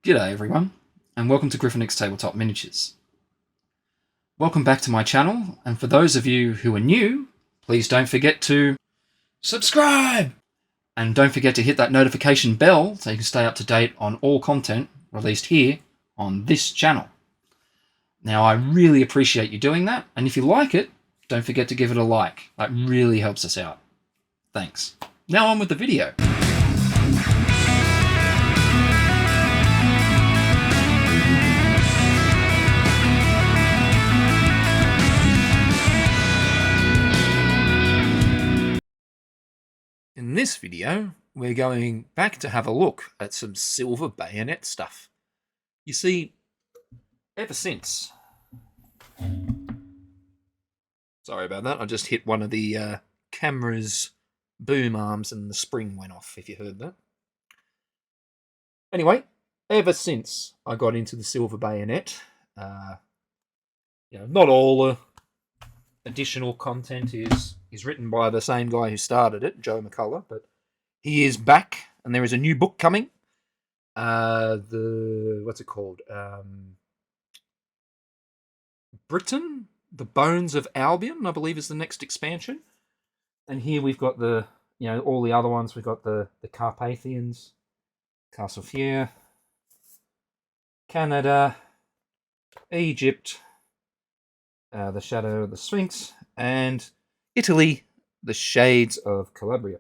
G'day everyone, and welcome to Griffinix Tabletop Miniatures. Welcome back to my channel, and for those of you who are new, please don't forget to subscribe! And don't forget to hit that notification bell so you can stay up to date on all content released here on this channel. Now, I really appreciate you doing that, and if you like it, don't forget to give it a like. That really helps us out. Thanks. Now on with the video. In this video, we're going back to have a look at some Silver Bayonet stuff. You see, ever since... Sorry about that, I just hit one of the camera's boom arms and the spring went off, if you heard that. Anyway, ever since I got into the Silver Bayonet, not all the additional content is written by the same guy who started it, Joe McCullough, but he is back, and there is a new book coming. What's it called? Britain, The Bones of Albion, I believe, is the next expansion. And here we've got all the other ones. We've got the Carpathians, Castle Fier, Canada, Egypt, the Shadow of the Sphinx, and Italy, the Shades of Calabria.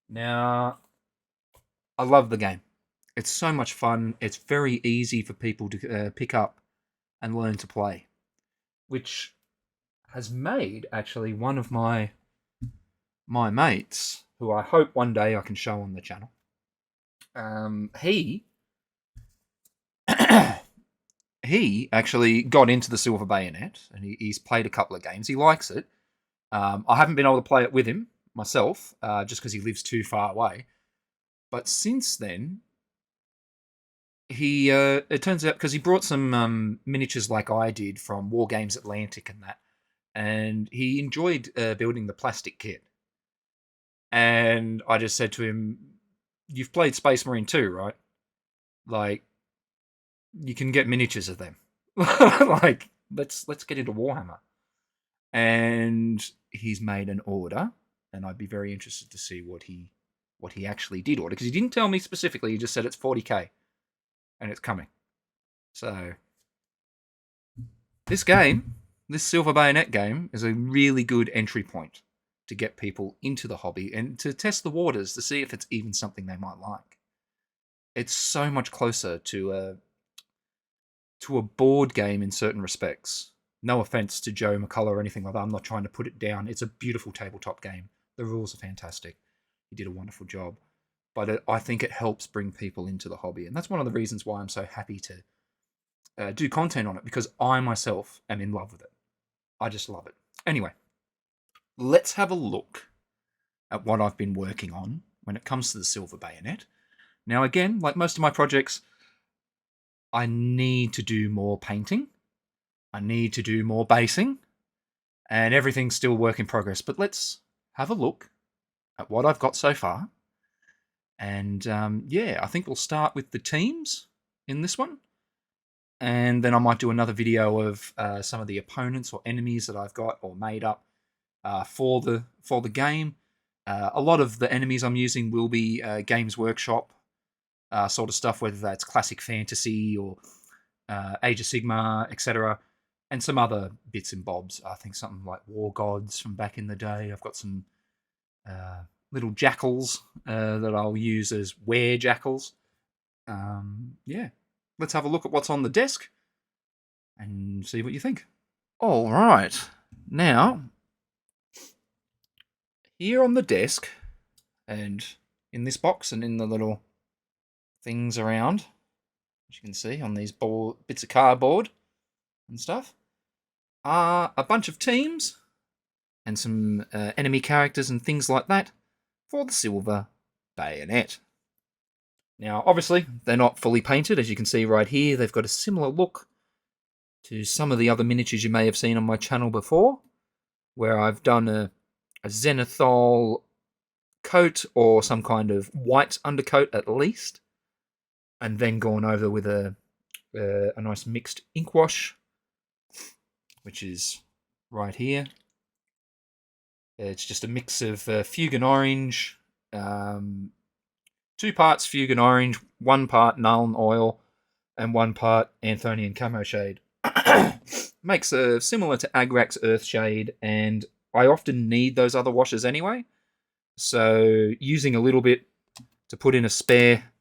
Now, I love the game. It's so much fun. It's very easy for people to pick up and learn to play, which has made, actually, one of my mates, who I hope one day I can show on the channel, he actually got into the Silver Bayonet, and he's played a couple of games. He likes it. I haven't been able to play it with him myself, just because he lives too far away. But since then, it turns out, because he brought some miniatures like I did from War Games Atlantic and that, and he enjoyed building the plastic kit. And I just said to him, "You've played Space Marine 2, right? Like, you can get miniatures of them. Like, let's get into Warhammer." And he's made an order, and I'd be very interested to see what he actually did order, because he didn't tell me specifically. He just said it's 40k, and it's coming. So this Silver Bayonet game, is a really good entry point to get people into the hobby and to test the waters to see if it's even something they might like. It's so much closer to a board game in certain respects. No offense to Joe McCullough or anything like that. I'm not trying to put it down. It's a beautiful tabletop game. The rules are fantastic. He did a wonderful job. But I think it helps bring people into the hobby. And that's one of the reasons why I'm so happy to do content on it, because I myself am in love with it. I just love it. Anyway, let's have a look at what I've been working on when it comes to the Silver Bayonet. Now, again, like most of my projects, I need to do more painting. I need to do more basing. And everything's still work in progress. But let's have a look at what I've got so far. And I think we'll start with the teams in this one. And then I might do another video of some of the opponents or enemies that I've got or made up for the game. A lot of the enemies I'm using will be Games Workshop sort of stuff, whether that's classic fantasy or Age of Sigmar, etc. And some other bits and bobs. I think something like War Gods from back in the day. I've got some little jackals that I'll use as were jackals. Let's have a look at what's on the desk and see what you think. All right. Now, here on the desk and in this box and in the little things around, as you can see on these bits of cardboard and stuff, are a bunch of teams and some enemy characters and things like that for the Silver Bayonet. Now, obviously, they're not fully painted. As you can see right here, they've got a similar look to some of the other miniatures you may have seen on my channel before, where I've done a zenithal coat or some kind of white undercoat at least. and then gone over with a nice mixed ink wash, which is right here. It's just a mix of Fugan Orange, 2 parts Fugan Orange, 1 part Nuln Oil, and 1 part Anthonian Camo Shade. Makes a similar to Agrax Earth Shade, and I often need those other washes anyway. So using a little bit to put in a spare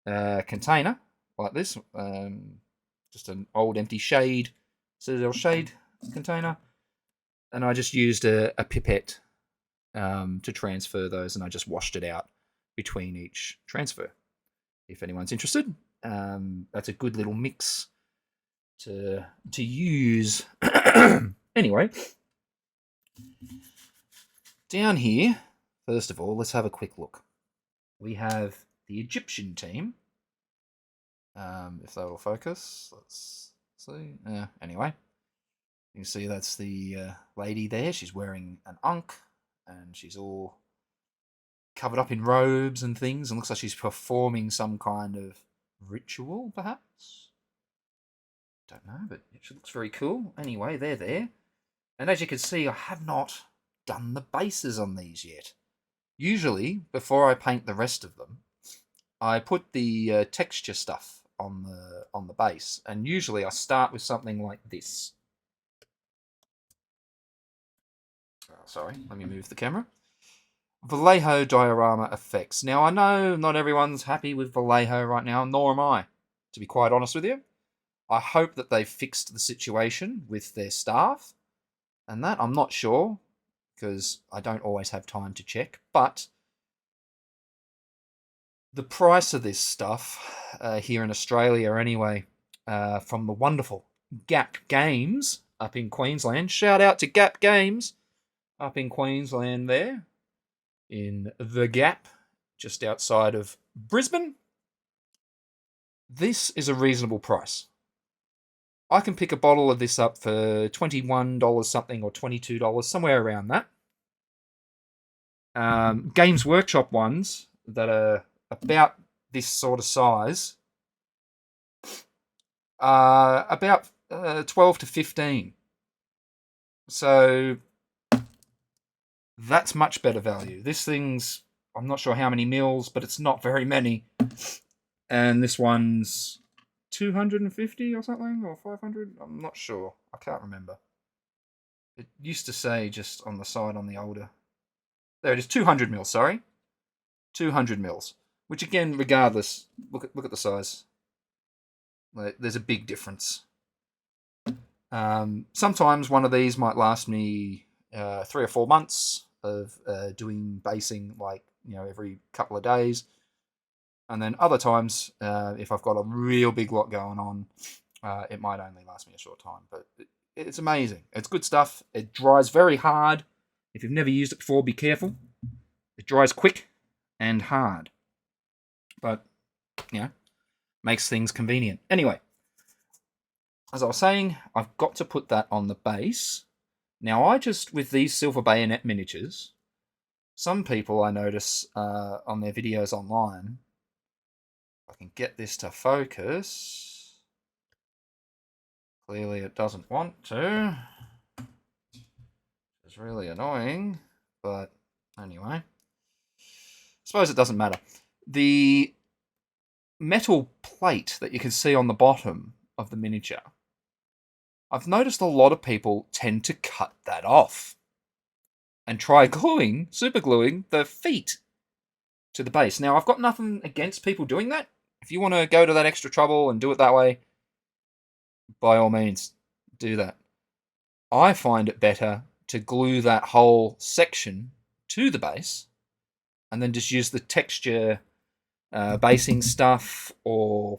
container like this, just an old empty shade, Citadel shade container, and I just used a pipette to transfer those, and I just washed it out between each transfer. If anyone's interested, that's a good little mix to use. Anyway, down here, first of all, let's have a quick look. We have the Egyptian team. If they will focus, let's see. Anyway, you can see that's the lady there. She's wearing an ankh, and she's all covered up in robes and things, and looks like she's performing some kind of ritual, perhaps. Don't know, but she looks very cool. Anyway, they're there. And as you can see, I have not done the bases on these yet. Usually, before I paint the rest of them, I put the texture stuff on the base, and usually I start with something like this. Oh, sorry, let me move the camera. Vallejo diorama effects. Now, I know not everyone's happy with Vallejo right now, nor am I, to be quite honest with you. I hope that they've fixed the situation with their staff, and that I'm not sure, because I don't always have time to check, but the price of this stuff here in Australia anyway, from the wonderful Gap Games up in Queensland. Shout out to Gap Games up in Queensland there, in the Gap, just outside of Brisbane. This is a reasonable price. I can pick a bottle of this up for $21 something or $22, somewhere around that. Games Workshop ones that are about this sort of size are about 12 to 15. So that's much better value. This thing's, I'm not sure how many mils, but it's not very many. And this one's 250 or something, or 500. I'm not sure. I can't remember. It used to say just on the side on the older. There it is, 200 mils. Sorry, 200 mils. Which again, regardless, look at the size. There's a big difference. Sometimes one of these might last me 3 or 4 months of doing basing, like every couple of days. And then other times, if I've got a real big lot going on, it might only last me a short time. But it's amazing. It's good stuff. It dries very hard. If you've never used it before, be careful. It dries quick and hard. But, makes things convenient. Anyway, as I was saying, I've got to put that on the base. Now, with these Silver Bayonet miniatures, some people I notice on their videos online, I can get this to focus. Clearly it doesn't want to. It's really annoying, but anyway. I suppose it doesn't matter. The metal plate that you can see on the bottom of the miniature, I've noticed a lot of people tend to cut that off and try super gluing the feet to the base. Now, I've got nothing against people doing that. If you want to go to that extra trouble and do it that way, by all means, do that. I find it better to glue that whole section to the base and then just use the texture basing stuff, or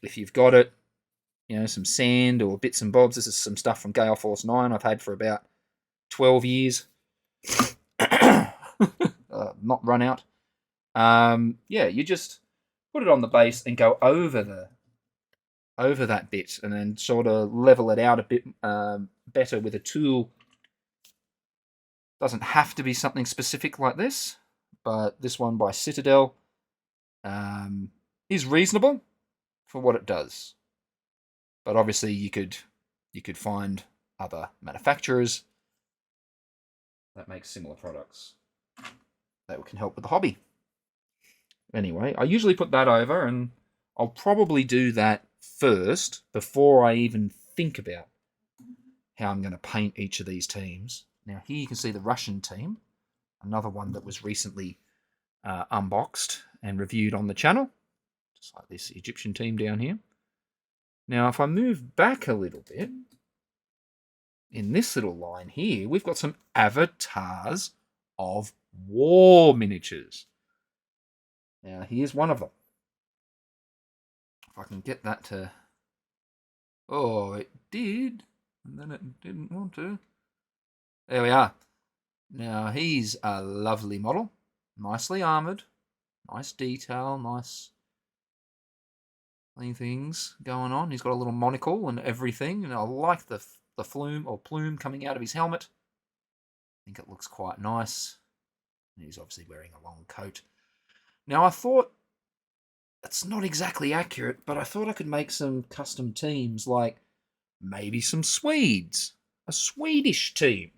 if you've got it, some sand or bits and bobs. This is some stuff from Gale Force 9 I've had for about 12 years. Not run out. You just put it on the base and go over that bit, and then sort of level it out a bit better with a tool. Doesn't have to be something specific like this, but this one by Citadel is reasonable for what it does. But obviously you could find other manufacturers that make similar products that can help with the hobby. Anyway, I usually put that over, and I'll probably do that first before I even think about how I'm going to paint each of these teams. Now here you can see the Russian team, another one that was recently unboxed and reviewed on the channel, just like this Egyptian team down here. Now if I move back a little bit, in this little line here, we've got some avatars of war miniatures. Now here's one of them. If I can get that to... Oh, it did, and then it didn't want to. There we are. Now he's a lovely model, nicely armoured, nice detail, nice clean things going on. He's got a little monocle and everything, and I like the plume coming out of his helmet. I think it looks quite nice. And he's obviously wearing a long coat. Now I thought, it's not exactly accurate, but I thought I could make some custom teams, like maybe some Swedes, a Swedish team,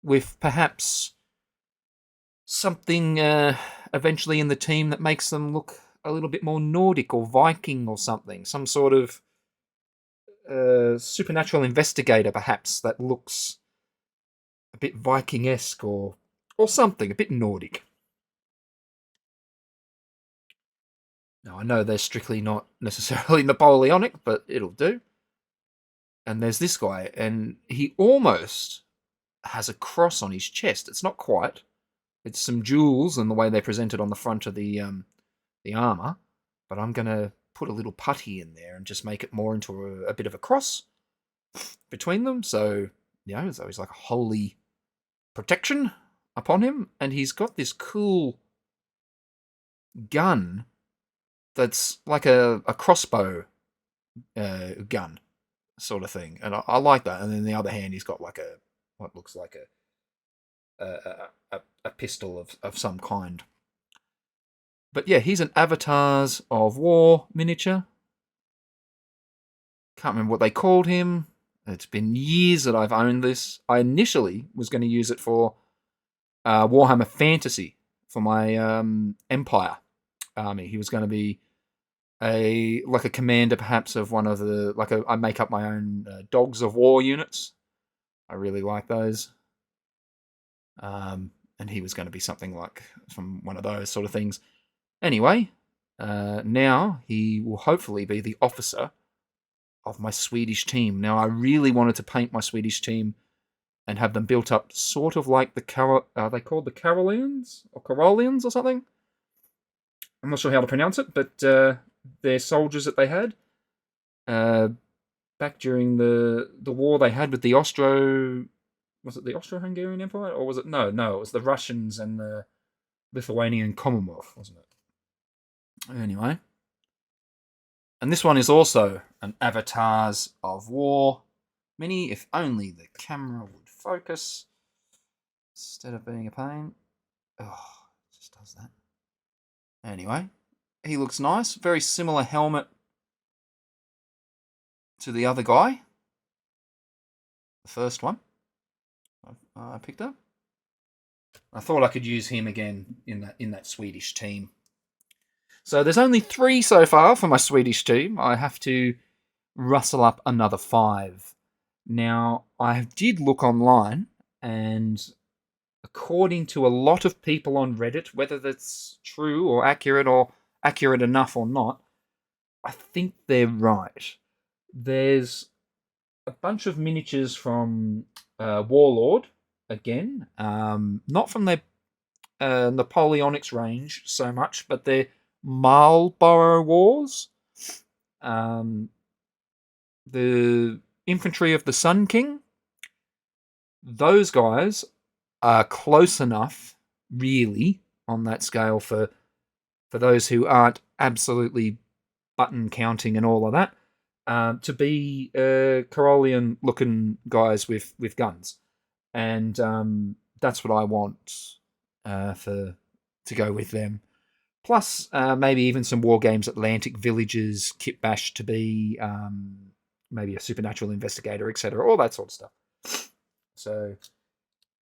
with perhaps something eventually in the team that makes them look a little bit more Nordic or Viking or something. Some sort of supernatural investigator, perhaps, that looks a bit Viking-esque or something, a bit Nordic. Now, I know they're strictly not necessarily Napoleonic, but it'll do. And there's this guy, and he almost has a cross on his chest. It's not quite. It's some jewels and the way they're presented on the front of the armour. But I'm going to put a little putty in there and just make it more into a bit of a cross between them. So, you know, so he's like a holy protection upon him. And he's got this cool gun that's like a crossbow gun sort of thing. And I like that. And then the other hand, he's got like what looks like a pistol of some kind. But yeah, he's an Avatars of War miniature. Can't remember what they called him. It's been years that I've owned this. I initially was going to use it for Warhammer Fantasy for my Empire army. He was going to be a commander, perhaps, of one of the I make up my own Dogs of War units. I really like those. And he was going to be something like from one of those sort of things. Anyway, now he will hopefully be the officer of my Swedish team. Now, I really wanted to paint my Swedish team and have them built up sort of like are they called the Karolians or Karolians or something? I'm not sure how to pronounce it, but they're soldiers that they had back during the war they had with the was it the Austro-Hungarian Empire, or was it no? It was the Russians and the Lithuanian Commonwealth, wasn't it? Anyway, and this one is also an Avatars of War mini. If only the camera would focus instead of being a pain. Oh, it just does that. Anyway, he looks nice. Very similar helmet to the other guy. The first one I picked up. I thought I could use him again in that Swedish team. So there's only 3 so far for my Swedish team. I have to rustle up another 5. Now, I did look online, and according to a lot of people on Reddit, whether that's true or accurate enough or not, I think they're right. There's a bunch of miniatures from Warlord, again, not from their Napoleonics range so much, but they're Marlborough Wars. The Infantry of the Sun King. Those guys are close enough, really, on that scale for those who aren't absolutely button counting and all of that, to be Karolian-looking guys with guns. And that's what I want to go with them. Plus, maybe even some War Games Atlantic villages, Kit Bash to be, maybe a supernatural investigator, etc. All that sort of stuff. So,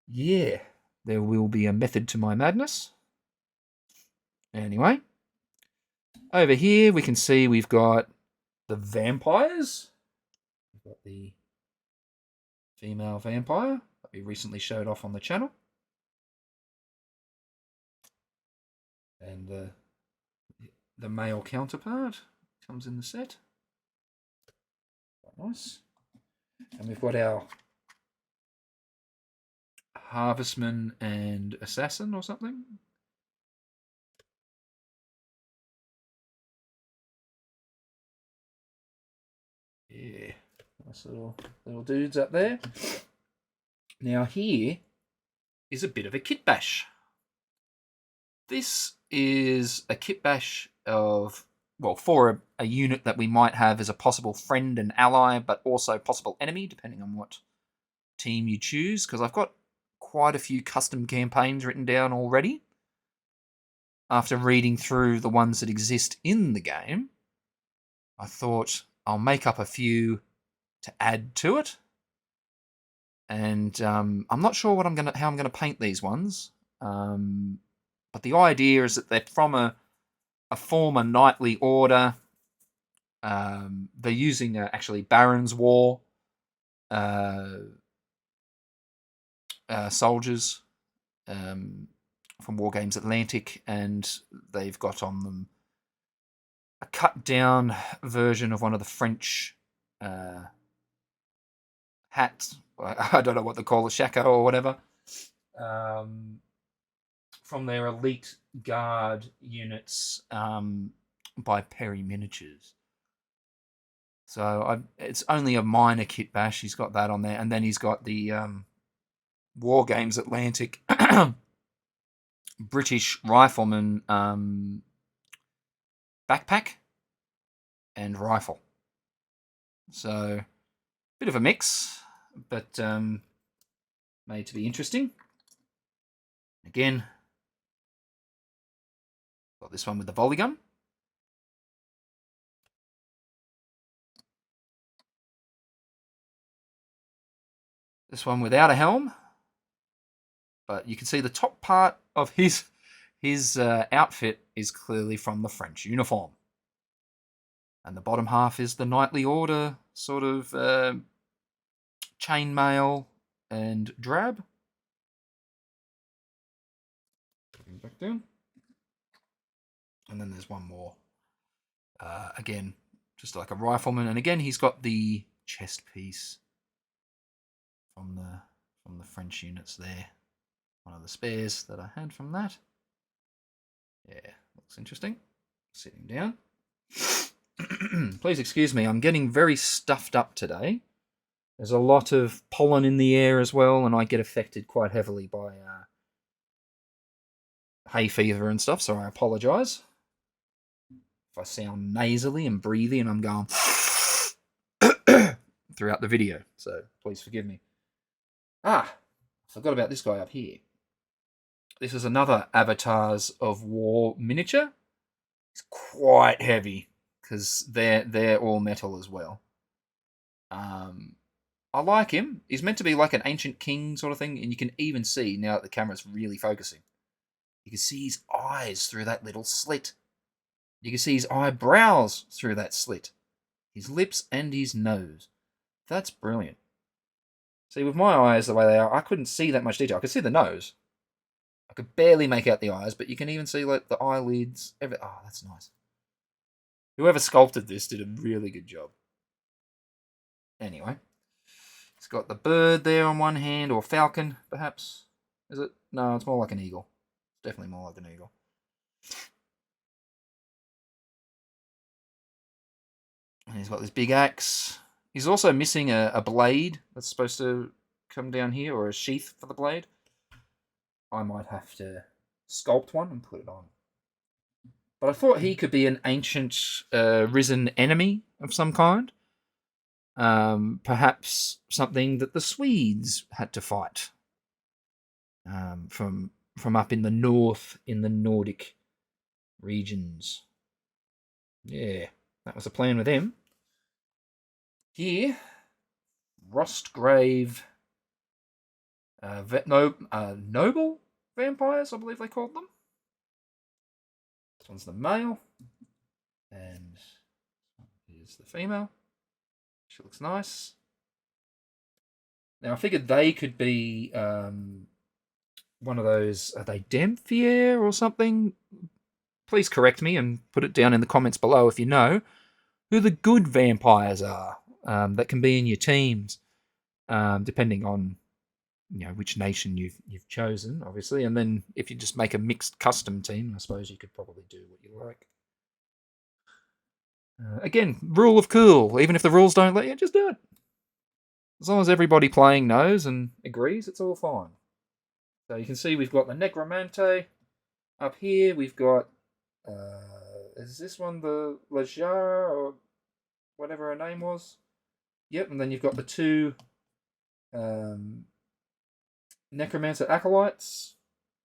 yeah, there will be a method to my madness. Anyway, over here we can see we've got the vampires. We've got the female vampire that we recently showed off on the channel. And the male counterpart comes in the set. Quite nice. And we've got our harvestman and assassin or something. Yeah, nice little dudes up there. Now here is a bit of a kit bash. This is a kit bash of, well, for a unit that we might have as a possible friend and ally, but also possible enemy, depending on what team you choose, because I've got quite a few custom campaigns written down already. After reading through the ones that exist in the game, I thought I'll make up a few to add to it. And I'm not sure how I'm going to paint these ones. But the idea is that they're from a former knightly order. They're using actually Baron's War soldiers from War Games Atlantic, and they've got on them a cut down version of one of the French hats. I don't know what they call it, shako or whatever. From their elite guard units by Perry Miniatures. So it's only a minor kit bash. He's got that on there, and then he's got the War Games Atlantic British Rifleman backpack and rifle. So, bit of a mix, but made to be interesting. Again, got this one with the volley gun. This one without a helm, but you can see the top part of his outfit is clearly from the French uniform. And the bottom half is the knightly order sort of chainmail and drab. Bring back down. And then there's one more. Again, just like a rifleman. And again, he's got the chest piece from the French units there. One of the spares that I had from that. Yeah, looks interesting. Sitting down. Please excuse me, I'm getting very stuffed up today. There's a lot of pollen in the air as well, and I get affected quite heavily by hay fever and stuff, so I apologise if I sound nasally and breathy and I'm going throughout the video, so please forgive me. I forgot about this guy up here. This is another Avatars of War miniature. It's quite heavy, because they're all metal as well. I like him. He's meant to be like an ancient king sort of thing, and you can even see, now that the camera's really focusing, you can see his eyes through that little slit. You can see his eyebrows through that slit. His lips and his nose. That's brilliant. See, with my eyes the way they are, I couldn't see that much detail. I could see the nose. I could barely make out the eyes, but you can even see like the eyelids. Oh, that's nice. Whoever sculpted this did a really good job. Anyway, it's got the bird there on one hand, or falcon, perhaps. Is it? No, it's more like an eagle. It's definitely more like an eagle. And he's got this big axe. He's also missing a blade that's supposed to come down here, or a sheath for the blade. I might have to sculpt one and put it on. But I thought he could be an ancient risen enemy of some kind. Perhaps something that the Swedes had to fight from up in the north in the Nordic regions. Yeah, that was the plan with him. Here, Rostgrave, noble vampires, I believe they called them. This one's the male, and here's the female. She looks nice. Now, I figured they could be one of those, are they Demphier or something? Please correct me and put it down in the comments below if you know who the good vampires are that can be in your teams, depending on which nation you've chosen, obviously. And then if you just make a mixed custom team, I suppose you could probably do what you like. Again, rule of cool. Even if the rules don't let you, just do it. As long as everybody playing knows and agrees, it's all fine. So you can see we've got the Necromante up here. We've got, is this one the Lajara or whatever her name was? Yep, and then you've got the two Necromancer Acolytes,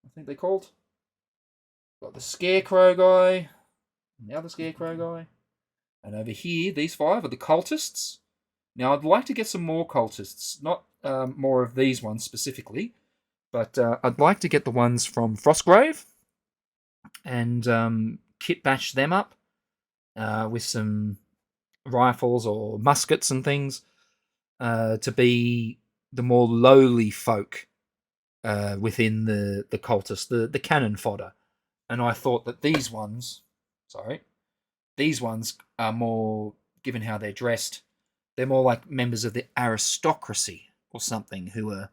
I think they're called. Got the Scarecrow guy, and the other Scarecrow guy. And over here, these 5 are the Cultists. Now, I'd like to get some more Cultists, not more of these ones specifically, but I'd like to get the ones from Frostgrave and kit bash them up with some rifles or muskets and things to be the more lowly folk within the cultists, the cannon fodder. And I thought that these ones are more, given how they're dressed, they're more like members of the aristocracy or something who are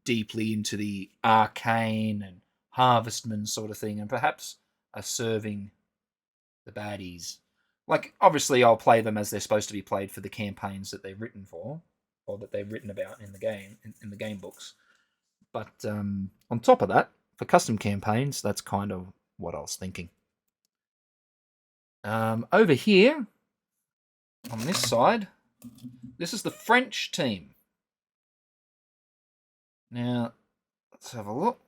deeply into the arcane and harvestman sort of thing, and perhaps are serving the baddies. Like, obviously, I'll play them as they're supposed to be played for the campaigns that they're written for, or that they're written about in the game, in the game books. But on top of that, for custom campaigns, that's kind of what I was thinking. Over here, on this side, this is the French team. Now, let's have a look.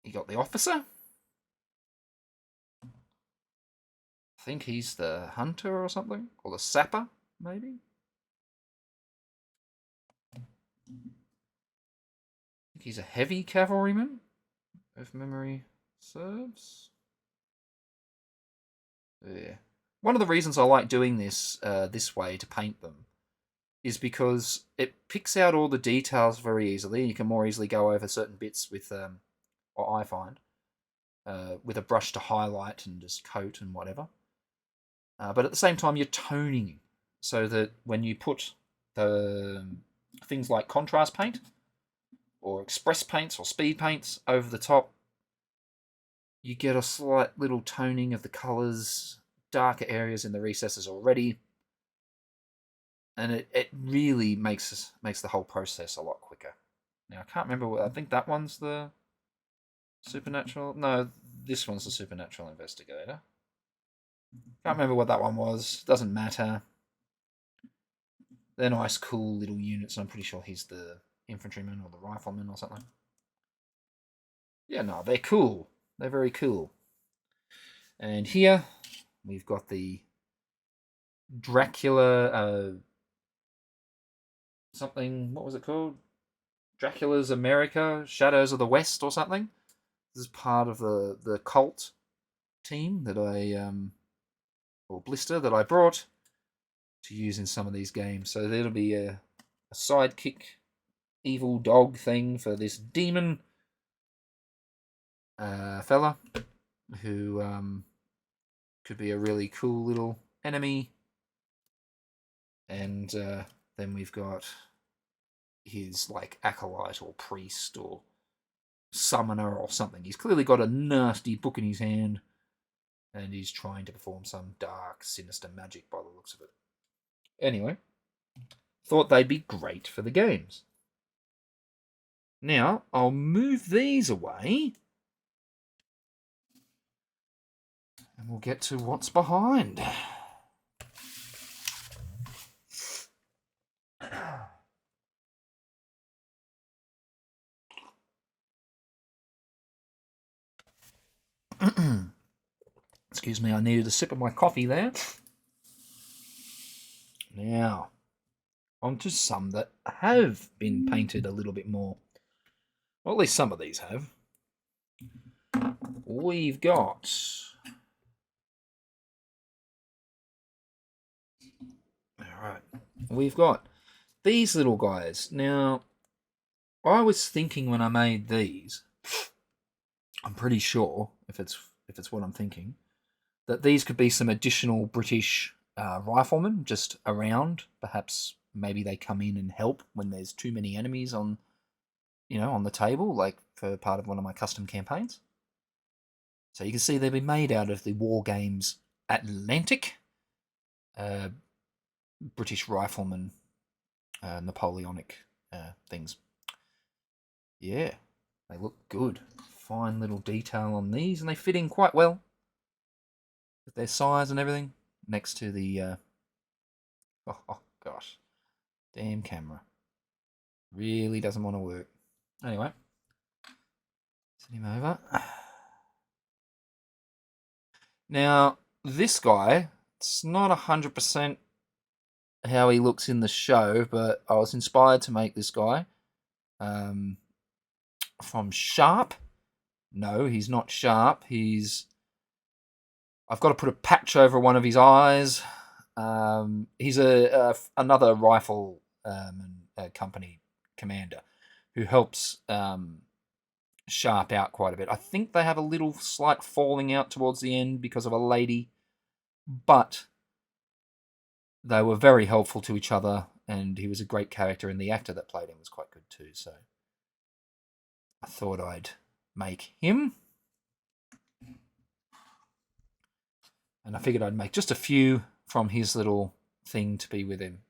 You got the officer. I think he's the hunter or something, or the sapper, maybe. I think he's a heavy cavalryman, if memory serves. Yeah. One of the reasons I like doing this this way to paint them is because it picks out all the details very easily. You can more easily go over certain bits with, what I find, with a brush to highlight and just coat and whatever. But at the same time, you're toning so that when you put the things like contrast paint or express paints or speed paints over the top, you get a slight little toning of the colours, darker areas in the recesses already, and it really makes the whole process a lot quicker. Now, I can't remember, I think that one's the Supernatural, no, this one's the Supernatural Investigator. Can't remember what that one was, doesn't matter. They're nice, cool little units, and I'm pretty sure he's the infantryman or the rifleman or something. Yeah, no, they're cool. They're very cool. And here, we've got the Dracula, something, what was it called? Dracula's America, Shadows of the West or something. This is part of the cult team that or blister that I brought to use in some of these games. So there'll be a sidekick evil dog thing for this demon fella who could be a really cool little enemy. And then we've got his like acolyte or priest or summoner or something. He's clearly got a nasty book in his hand and he's trying to perform some dark, sinister magic by the looks of it. Anyway, thought they'd be great for the games. Now, I'll move these away and we'll get to what's behind. Excuse me, I needed a sip of my coffee there. Now, onto some that have been painted a little bit more. Well, at least some of these have. We've got... Alright. We've got these little guys. Now, I was thinking when I made these, I'm pretty sure, if it's what I'm thinking, that these could be some additional British riflemen just around. Perhaps maybe they come in and help when there's too many enemies on the table, like for part of one of my custom campaigns. So you can see they've been made out of the War Games Atlantic British rifleman Napoleonic things. Yeah, they look good. Fine little detail on these, and they fit in quite well with their size and everything. Next to the oh gosh, damn camera really doesn't want to work. Anyway, send him over. Now this guy, it's not 100% how he looks in the show, but I was inspired to make this guy from Sharp. No, he's not Sharp. I've got to put a patch over one of his eyes. He's another rifle company commander who helps Sharp out quite a bit. I think they have a little slight falling out towards the end because of a lady, but they were very helpful to each other, and he was a great character, and the actor that played him was quite good too, so I thought I'd make him. And I figured I'd make just a few from his little thing to be with him.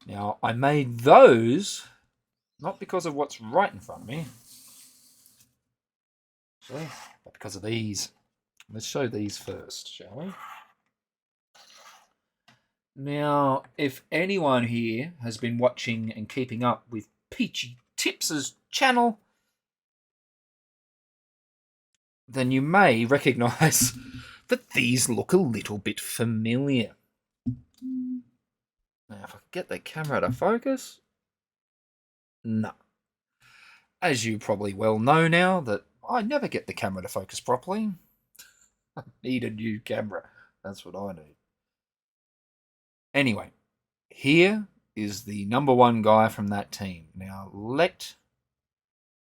Now, I made those not because of what's right in front of me, actually, but because of these. Let's show these first, shall we? Now, if anyone here has been watching and keeping up with Peachy Tips' channel, then you may recognise that these look a little bit familiar. Now, if I could get the camera to focus... No. As you probably well know now, that I never get the camera to focus properly. I need a new camera. That's what I need. Anyway, here is the number one guy from that team. Now, let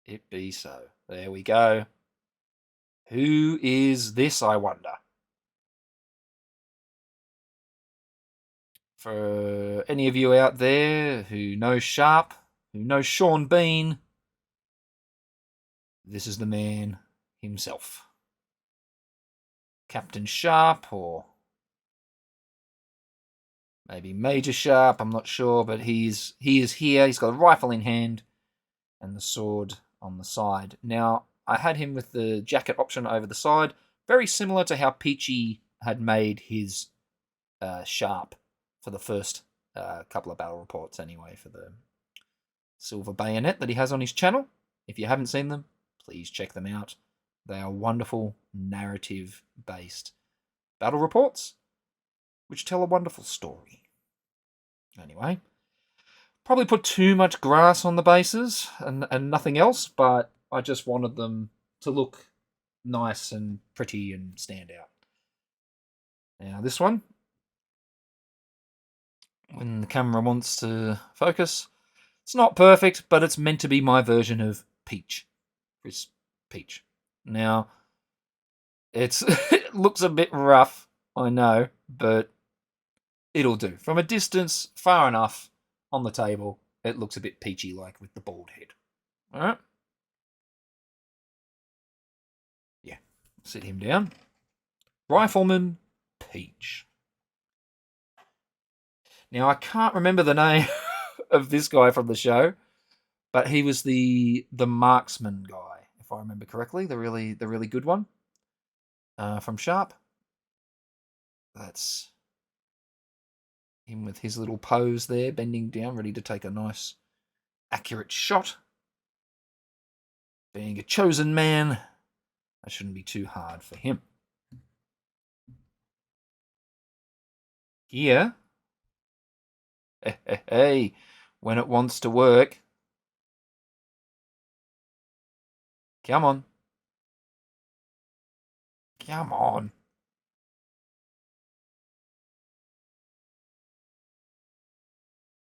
it be so. There we go. Who is this, I wonder? For any of you out there who know Sharp, who know Sean Bean, this is the man himself. Captain Sharp, or maybe Major Sharp, I'm not sure, but he is here. He's got a rifle in hand and the sword on the side. Now, I had him with the jacket option over the side, very similar to how Peachy had made his Sharp for the first couple of battle reports anyway, for the Silver Bayonet that he has on his channel. If you haven't seen them, please check them out. They are wonderful narrative-based battle reports which tell a wonderful story. Anyway, probably put too much grass on the bases and nothing else, but I just wanted them to look nice and pretty and stand out. Now this one, when the camera wants to focus, it's not perfect, but it's meant to be my version of Peach. It's Peach. Now, it looks a bit rough, I know, but it'll do. From a distance, far enough on the table, it looks a bit peachy-like with the bald head. Alright? Yeah. Sit him down. Rifleman Peach. Now, I can't remember the name of this guy from the show, but he was the marksman guy, if I remember correctly, the really good one from Sharp. That's him with his little pose there, bending down, ready to take a nice, accurate shot. Being a chosen man That shouldn't be too hard for him. Here, hey, when it wants to work. Come on. Come on.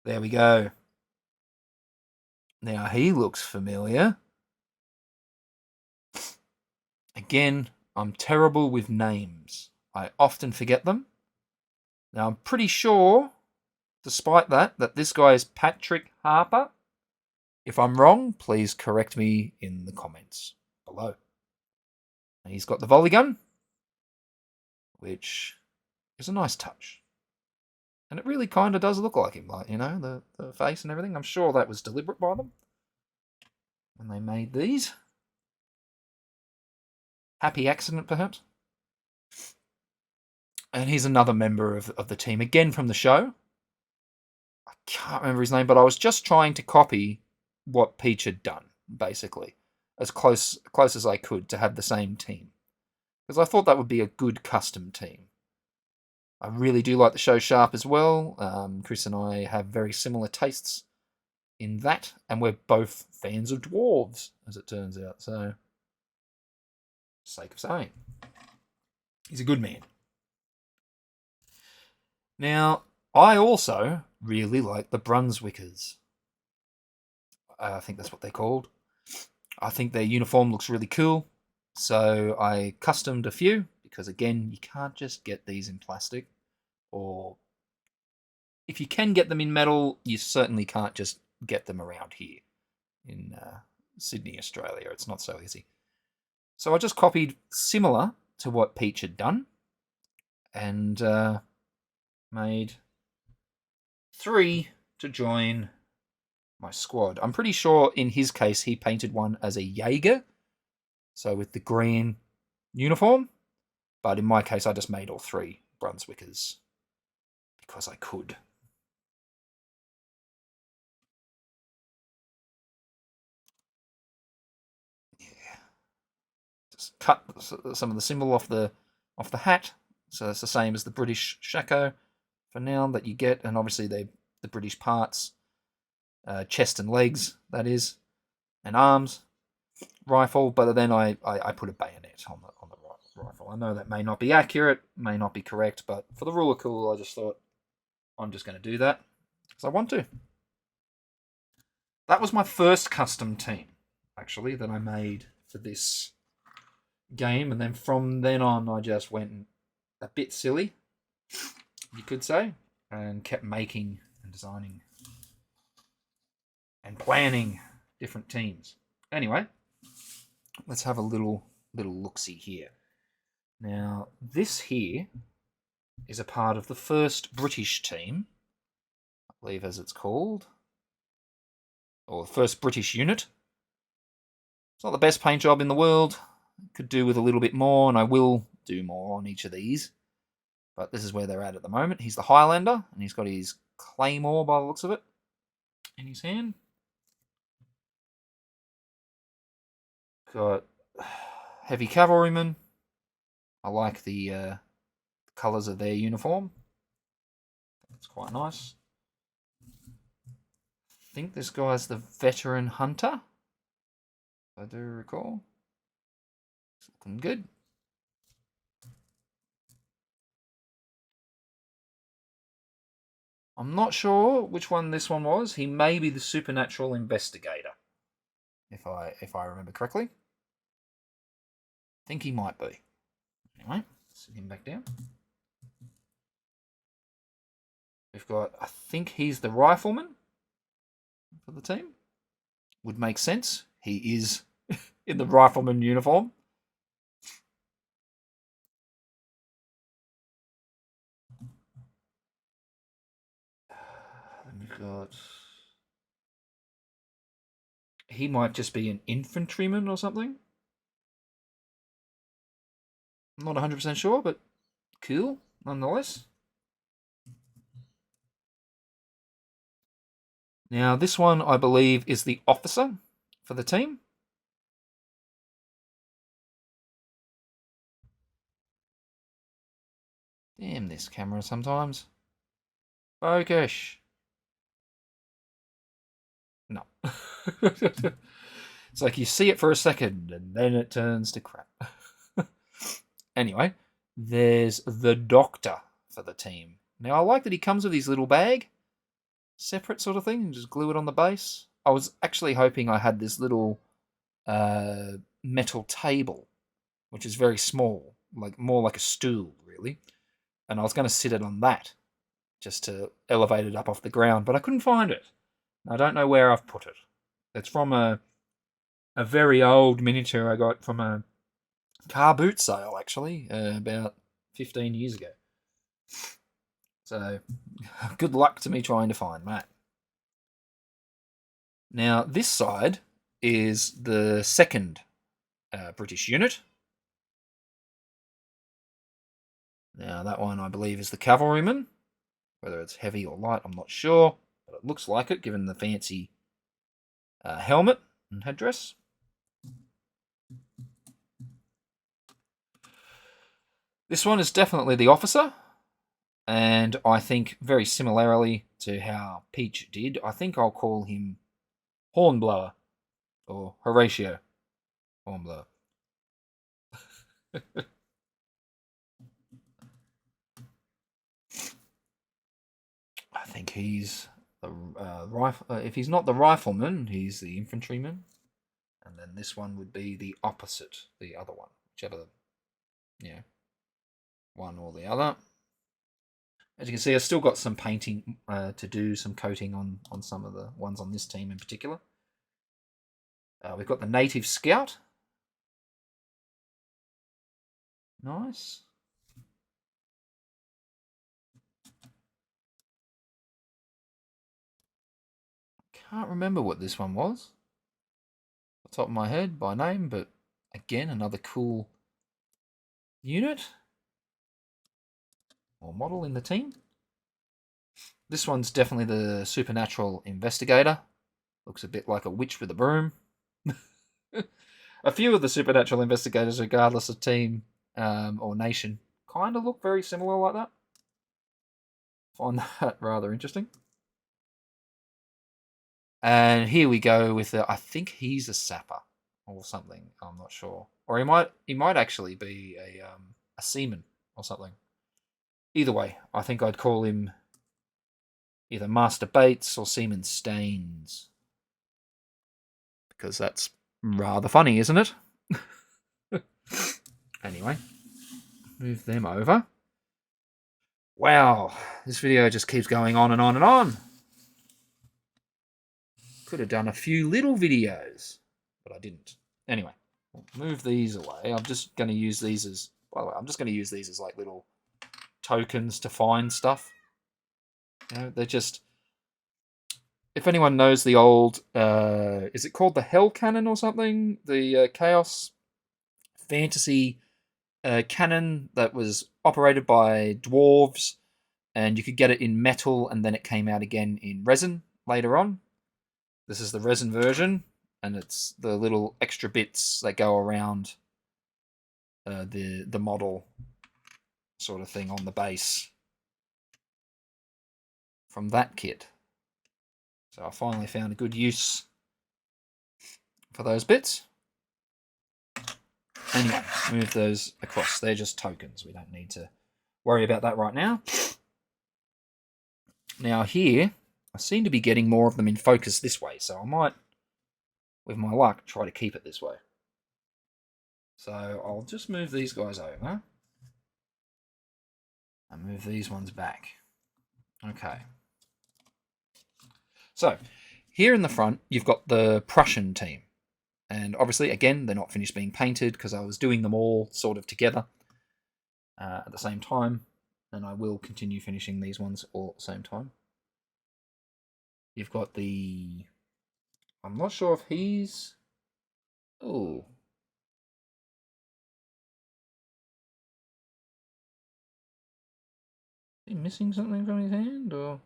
There we go. Now he looks familiar. Again, I'm terrible with names. I often forget them. Now I'm pretty sure, despite that this guy is Patrick Harper. If I'm wrong, please correct me in the comments below. And he's got the volley gun, which is a nice touch. And it really kind of does look like him, like, you know, the face and everything. I'm sure that was deliberate by them when they made these. Happy accident, perhaps. And he's another member of the team, again from the show. I can't remember his name, but I was just trying to copy what Peach had done, basically. As close as I could to have the same team. Because I thought that would be a good custom team. I really do like the show Sharp as well. Chris and I have very similar tastes in that, and we're both fans of dwarves, as it turns out. So, sake of saying, he's a good man. Now, I also really like the Brunswickers. I think that's what they're called. I think their uniform looks really cool. So I customed a few, because again, you can't just get these in plastic. Or if you can get them in metal, you certainly can't just get them around here in Sydney, Australia. It's not so easy. So I just copied similar to what Peach had done, and made 3 to join my squad. I'm pretty sure in his case he painted one as a Jaeger, so with the green uniform, but in my case I just made all 3 Brunswickers because I could. Yeah. Just cut some of the symbol off the hat, so it's the same as the British shako for now that you get, and obviously the British parts, chest and legs, that is, and arms, rifle. But then I put a bayonet on the rifle. I know that may not be accurate, may not be correct, but for the rule of cool, I just thought I'm just going to do that because I want to. That was my first custom team, actually, that I made for this game, and then from then on, I just went a bit silly, you could say, and kept making and designing and planning different teams. Anyway, let's have a little look-see here. Now, this here is a part of the first British team, I believe as it's called, or the first British unit. It's not the best paint job in the world. Could do with a little bit more, and I will do more on each of these. But this is where they're at the moment. He's the Highlander, and he's got his claymore by the looks of it in his hand. Got heavy cavalrymen. I like the colours of their uniform. It's quite nice. I think this guy's the veteran hunter, if I do recall. It's looking good. I'm not sure which one this one was. He may be the supernatural investigator, if I remember correctly. I think he might be. Anyway, sit him back down. We've got, I think he's the rifleman for the team. Would make sense. He is in the rifleman uniform. We've got... He might just be an infantryman or something. I'm not 100% sure, but cool, nonetheless. Now, this one, I believe, is the officer for the team. Damn this camera sometimes. Focus. No. It's like you see it for a second and then it turns to crap. Anyway, there's the doctor for the team. Now, I like that he comes with his little bag, separate sort of thing, and just glue it on the base. I was actually hoping I had this little metal table, which is very small, like more like a stool, really. And I was going to sit it on that, just to elevate it up off the ground, but I couldn't find it. I don't know where I've put it. It's from a very old miniature I got from a car boot sale, actually, about 15 years ago. So, good luck to me trying to find that. Now, this side is the second British unit. Now, that one, I believe, is the cavalryman. Whether it's heavy or light, I'm not sure, but it looks like it, given the fancy helmet and headdress. This one is definitely the officer, and I think very similarly to how Peach did, I think I'll call him Hornblower, or Horatio Hornblower. I think he's the if he's not the rifleman, he's the infantryman, and then this one would be the opposite, the other one, whichever, one or the other. As you can see, I've still got some painting to do, some coating on some of the ones on this team in particular. We've got the native scout. Nice. Can't remember what this one was off the top of my head by name, but again, another cool unit or model in the team. This one's definitely the supernatural investigator. Looks a bit like a witch with a broom. A few of the supernatural investigators, regardless of team or nation, kind of look very similar like that. Find that rather interesting. And here we go with I think he's a sapper or something. I'm not sure, or he might actually be a seaman or something. Either way, I think I'd call him either Master Bates or Seaman Staines, because that's rather funny, isn't it? Anyway, move them over. Wow, this video just keeps going on and on and on. Could have done a few little videos, but I didn't. Anyway, move these away. I'm just going to use these as, by the way, I'm just going to use these as like little tokens to find stuff. They're just, if anyone knows the old, is it called the Hell Cannon or something? The Chaos Fantasy cannon that was operated by dwarves, and you could get it in metal, and then it came out again in resin later on. This is the resin version, and it's the little extra bits that go around the model sort of thing on the base from that kit. So I finally found a good use for those bits. Anyway, move those across. They're just tokens. We don't need to worry about that right now. Now here, I seem to be getting more of them in focus this way, so I might, with my luck, try to keep it this way. So I'll just move these guys over and move these ones back. Okay. So here in the front, you've got the Prussian team. And obviously, again, they're not finished being painted because I was doing them all sort of together at the same time. And I will continue finishing these ones all at the same time. You've got the... I'm not sure if he's... Oh. Is he missing something from his hand, or...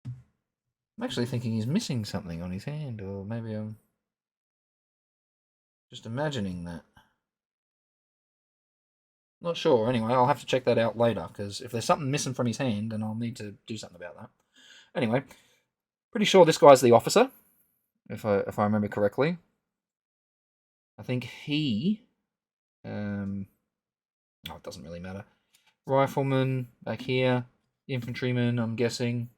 I'm actually thinking he's missing something on his hand, or maybe I'm just imagining that. Not sure. Anyway, I'll have to check that out later, because if there's something missing from his hand, then I'll need to do something about that. Anyway, pretty sure this guy's the officer, if I remember correctly. I think he... oh, it doesn't really matter. Rifleman back here. Infantryman, I'm guessing.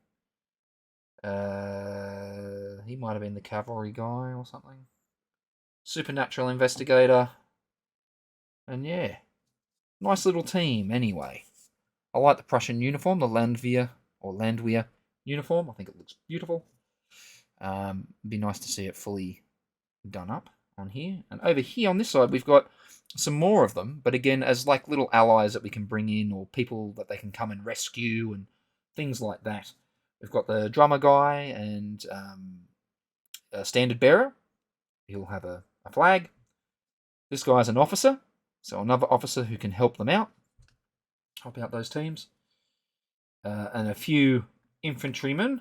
He might have been the cavalry guy or something. Supernatural investigator. And yeah, nice little team anyway. I like the Prussian uniform, the Landwehr uniform. I think it looks beautiful. It'd be nice to see it fully done up on here. And over here on this side, we've got some more of them, but again, as like little allies that we can bring in, or people that they can come and rescue and things like that. We've got the drummer guy and a standard bearer. He'll have a flag. This guy's an officer, so another officer who can help them out. Help out those teams. And a few infantrymen.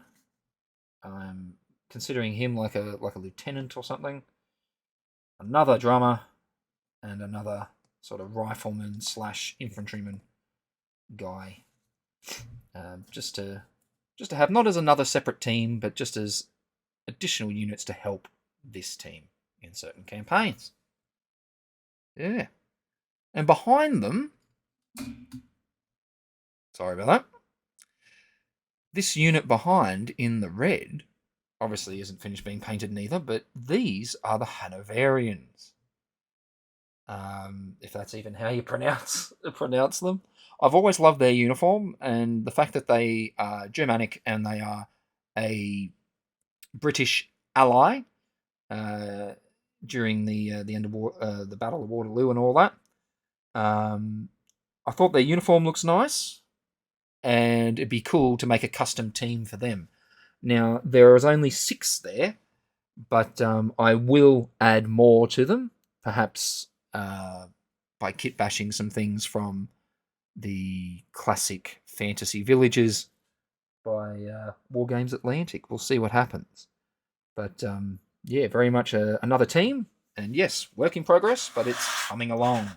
I'm considering him like a lieutenant or something. Another drummer, and another sort of rifleman / infantryman guy. Just to have, not as another separate team, but just as additional units to help this team in certain campaigns. Yeah. And behind them, sorry about that, this unit behind in the red obviously isn't finished being painted neither, but these are the Hanoverians. If that's even how you pronounce them. I've always loved their uniform, and the fact that they are Germanic and they are a British ally during the end of the Battle of Waterloo and all that. I thought their uniform looks nice, and it'd be cool to make a custom team for them. Now, there is only 6 there, but I will add more to them, perhaps by kit bashing some things from the classic fantasy villages by War Games Atlantic. We'll see what happens. But yeah, very much another team, and yes, work in progress, but it's coming along.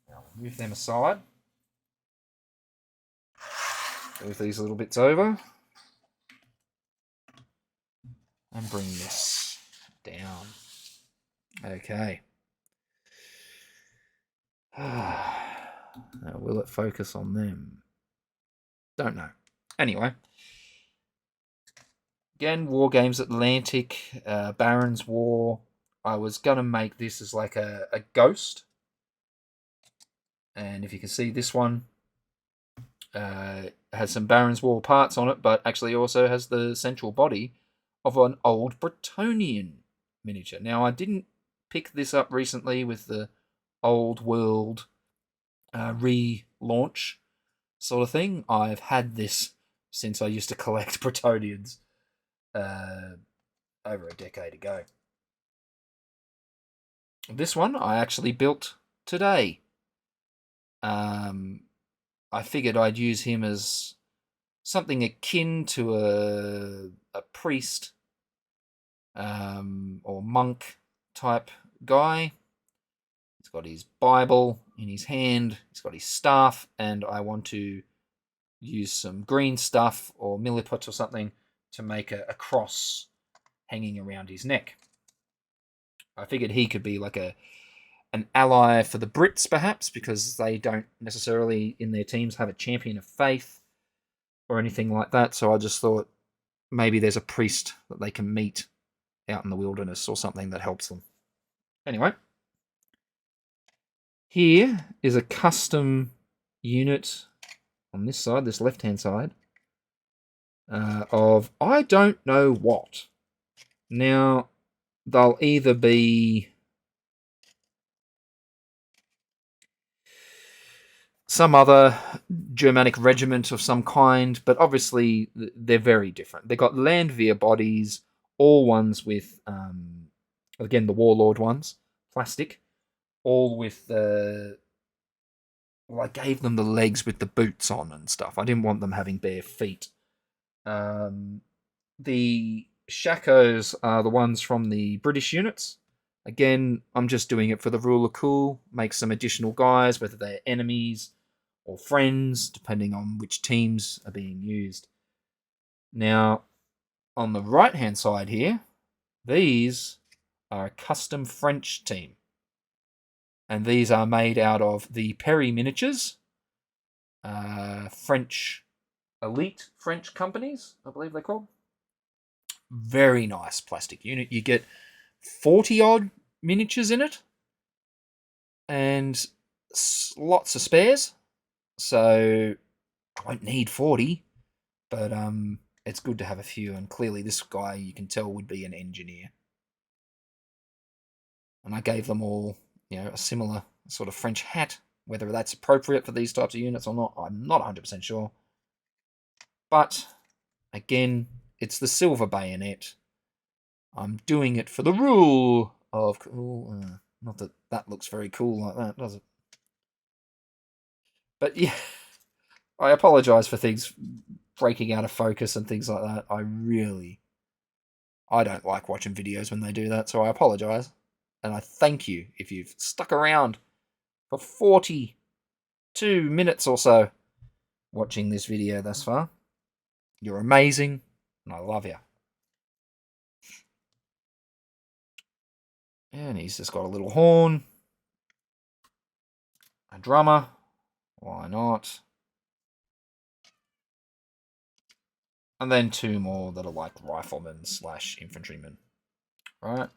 Now, move them aside. Move these little bits over. And bring this down. Okay. Now, will it focus on them? Don't know. Anyway. Again, War Games Atlantic, Baron's War. I was going to make this as like a ghost. And if you can see, this one has some Baron's War parts on it, but actually also has the central body of an old Bretonian miniature. Now, I didn't pick this up recently with the old world relaunch sort of thing. I've had this since I used to collect Bretonians over a decade ago. This one I actually built today. I figured I'd use him as something akin to a priest or monk type guy. He's got his Bible in his hand, he's got his staff, and I want to use some green stuff or milliput or something to make a cross hanging around his neck. I figured he could be like an ally for the Brits, perhaps, because they don't necessarily in their teams have a champion of faith or anything like that. So I just thought maybe there's a priest that they can meet out in the wilderness or something that helps them. Anyway, here is a custom unit on this side, this left-hand side, of I don't know what. Now, they'll either be some other Germanic regiment of some kind, but obviously they're very different. They've got Landwehr bodies, all ones with, again, the Warlord ones, plastic, all with well, I gave them the legs with the boots on and stuff. I didn't want them having bare feet. The Shakos are the ones from the British units. Again, I'm just doing it for the rule of cool. Make some additional guys, whether they're enemies or friends, depending on which teams are being used. Now, on the right-hand side here, these are a custom French team. And these are made out of the Perry miniatures, French elite French companies, I believe they're called. Very nice plastic unit. You get 40 odd miniatures in it and lots of spares. So I won't need 40, but it's good to have a few. And clearly this guy, you can tell, would be an engineer. And I gave them all, a similar sort of French hat. Whether that's appropriate for these types of units or not, I'm not 100% sure. But again, it's the Silver Bayonet. I'm doing it for the rule of cool. Not that that looks very cool like that, does it? But yeah, I apologise for things breaking out of focus and things like that. I don't like watching videos when they do that, so I apologise. And I thank you if you've stuck around for 42 minutes or so watching this video thus far. You're amazing, and I love you. And he's just got a little horn. A drummer. Why not? And then 2 more that are like riflemen / infantrymen. Right?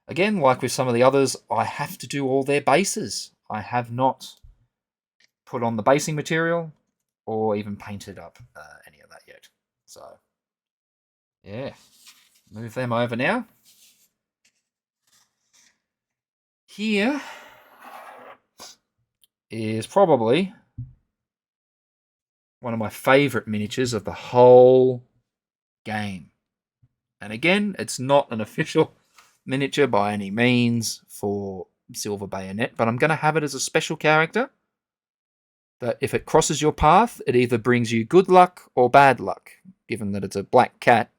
Again, like with some of the others, I have to do all their bases. I have not put on the basing material or even painted up any of that yet. So, yeah. Move them over now. Here is probably one of my favourite miniatures of the whole game. And again, it's not an official miniature by any means for Silver Bayonet, but I'm going to have it as a special character that if it crosses your path, it either brings you good luck or bad luck, given that it's a black cat.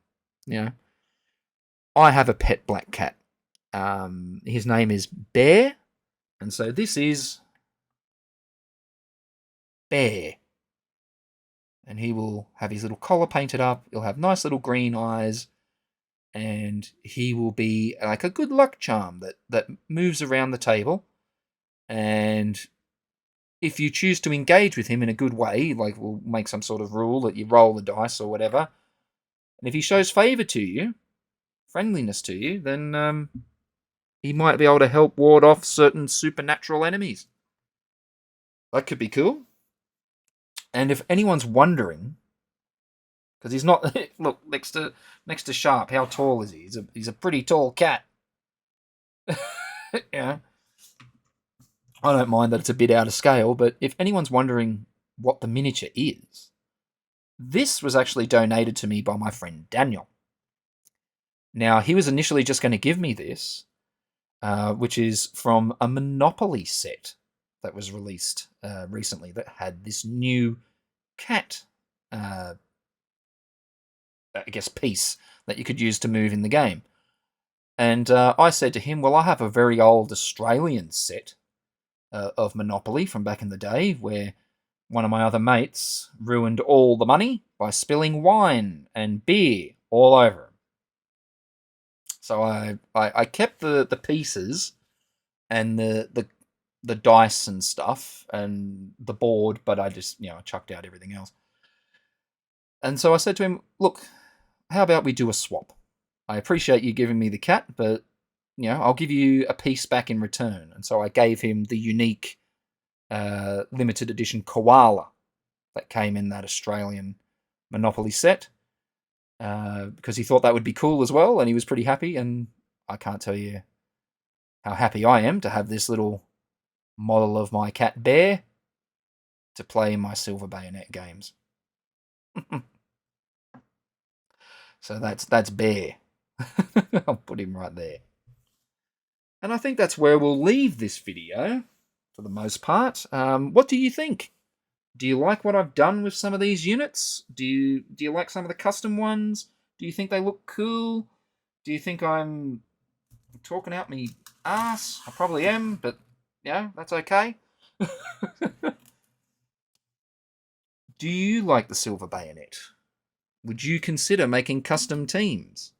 I have a pet black cat. His name is Bear, and so this is Bear. And he will have his little collar painted up, he'll have nice little green eyes, and he will be like a good luck charm that moves around the table. And if you choose to engage with him in a good way, like we'll make some sort of rule that you roll the dice or whatever, and if he shows favour to you, friendliness to you, then he might be able to help ward off certain supernatural enemies. That could be cool. And if anyone's wondering, because he's not look next to Sharp, how tall is he? He's a pretty tall cat. Yeah. I don't mind that it's a bit out of scale, but if anyone's wondering what the miniature is, this was actually donated to me by my friend Daniel. Now, he was initially just going to give me this, which is from a Monopoly set that was released recently that had this new cat, I guess, piece that you could use to move in the game. And I said to him, well, I have a very old Australian set of Monopoly from back in the day where one of my other mates ruined all the money by spilling wine and beer all over him. So I kept the pieces and the dice and stuff and the board, but I just, I chucked out everything else. And so I said to him, look, how about we do a swap? I appreciate you giving me the cat, but, I'll give you a piece back in return. And so I gave him the unique limited edition koala that came in that Australian Monopoly set because he thought that would be cool as well, and he was pretty happy. And I can't tell you how happy I am to have this little model of my cat Bear to play in my Silver Bayonet games. So that's Bear. I'll put him right there. And I think that's where we'll leave this video for the most part. What do you think? Do you like what I've done with some of these units? Do you like some of the custom ones? Do you think they look cool? Do you think I'm I'm talking out me ass. I probably am, but yeah, that's okay. Do you like the Silver Bayonet? Would you consider making custom teams?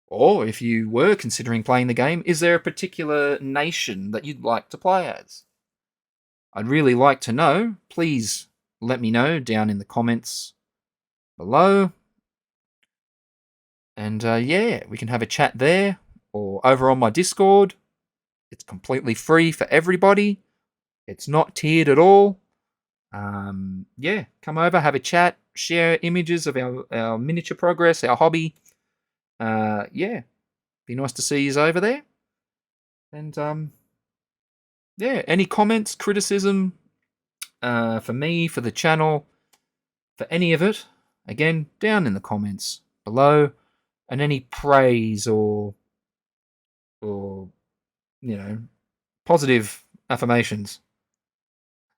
Or if you were considering playing the game, is there a particular nation that you'd like to play as? I'd really like to know. Please let me know down in the comments below. And yeah, we can have a chat there or over on my Discord. It's completely free for everybody. It's not tiered at all. Yeah, come over, have a chat, share images of our miniature progress, our hobby. Yeah, be nice to see you over there. And yeah, any comments, criticism for me, for the channel, for any of it, again, down in the comments below. And any praise or positive affirmations,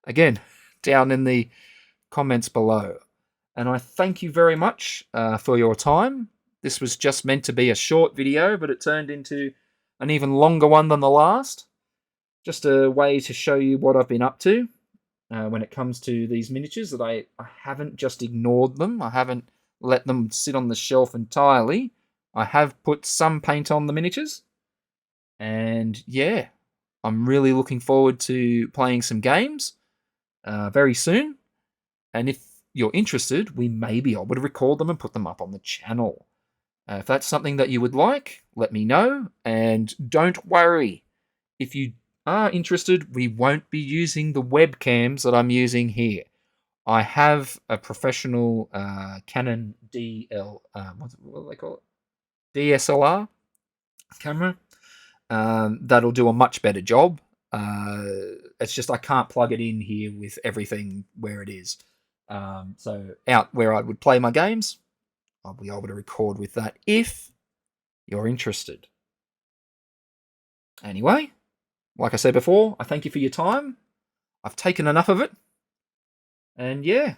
again, down in the comments below. And I thank you very much for your time. This was just meant to be a short video, but it turned into an even longer one than the last. Just a way to show you what I've been up to when it comes to these miniatures, that I haven't just ignored them. I haven't let them sit on the shelf entirely. I have put some paint on the miniatures. And yeah, I'm really looking forward to playing some games very soon. And if you're interested, we may be able to record them and put them up on the channel. If that's something that you would like, let me know. And don't worry, if you are interested, we won't be using the webcams that I'm using here. I have a professional Canon what do they call it? DSLR camera that'll do a much better job. It's just I can't plug it in here with everything where it is. So out where I would play my games, I'll be able to record with that if you're interested. Anyway, like I said before, I thank you for your time. I've taken enough of it. And yeah,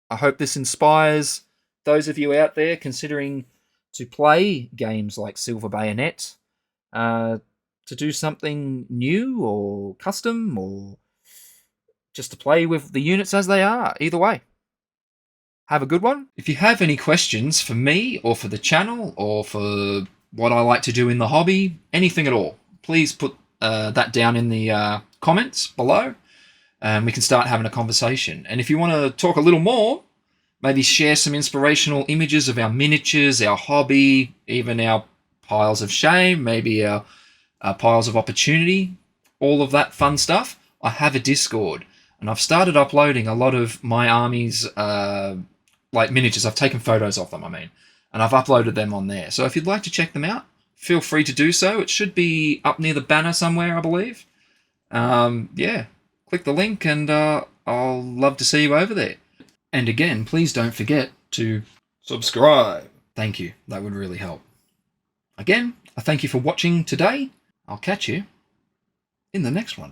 I hope this inspires those of you out there considering to play games like Silver Bayonet to do something new or custom, or just to play with the units as they are. Either way, have a good one. If you have any questions for me or for the channel or for what I like to do in the hobby, anything at all, please put that down in the comments below, and we can start having a conversation. And if you want to talk a little more, maybe share some inspirational images of our miniatures, our hobby, even our piles of shame, maybe our piles of opportunity, all of that fun stuff, I have a Discord. And I've started uploading a lot of my army's like miniatures. I've taken photos of them, and I've uploaded them on there. So if you'd like to check them out, feel free to do so. It should be up near the banner somewhere, I believe. Yeah, click the link and I'll love to see you over there. And again, please don't forget to subscribe. Thank you. That would really help. Again, I thank you for watching today. I'll catch you in the next one.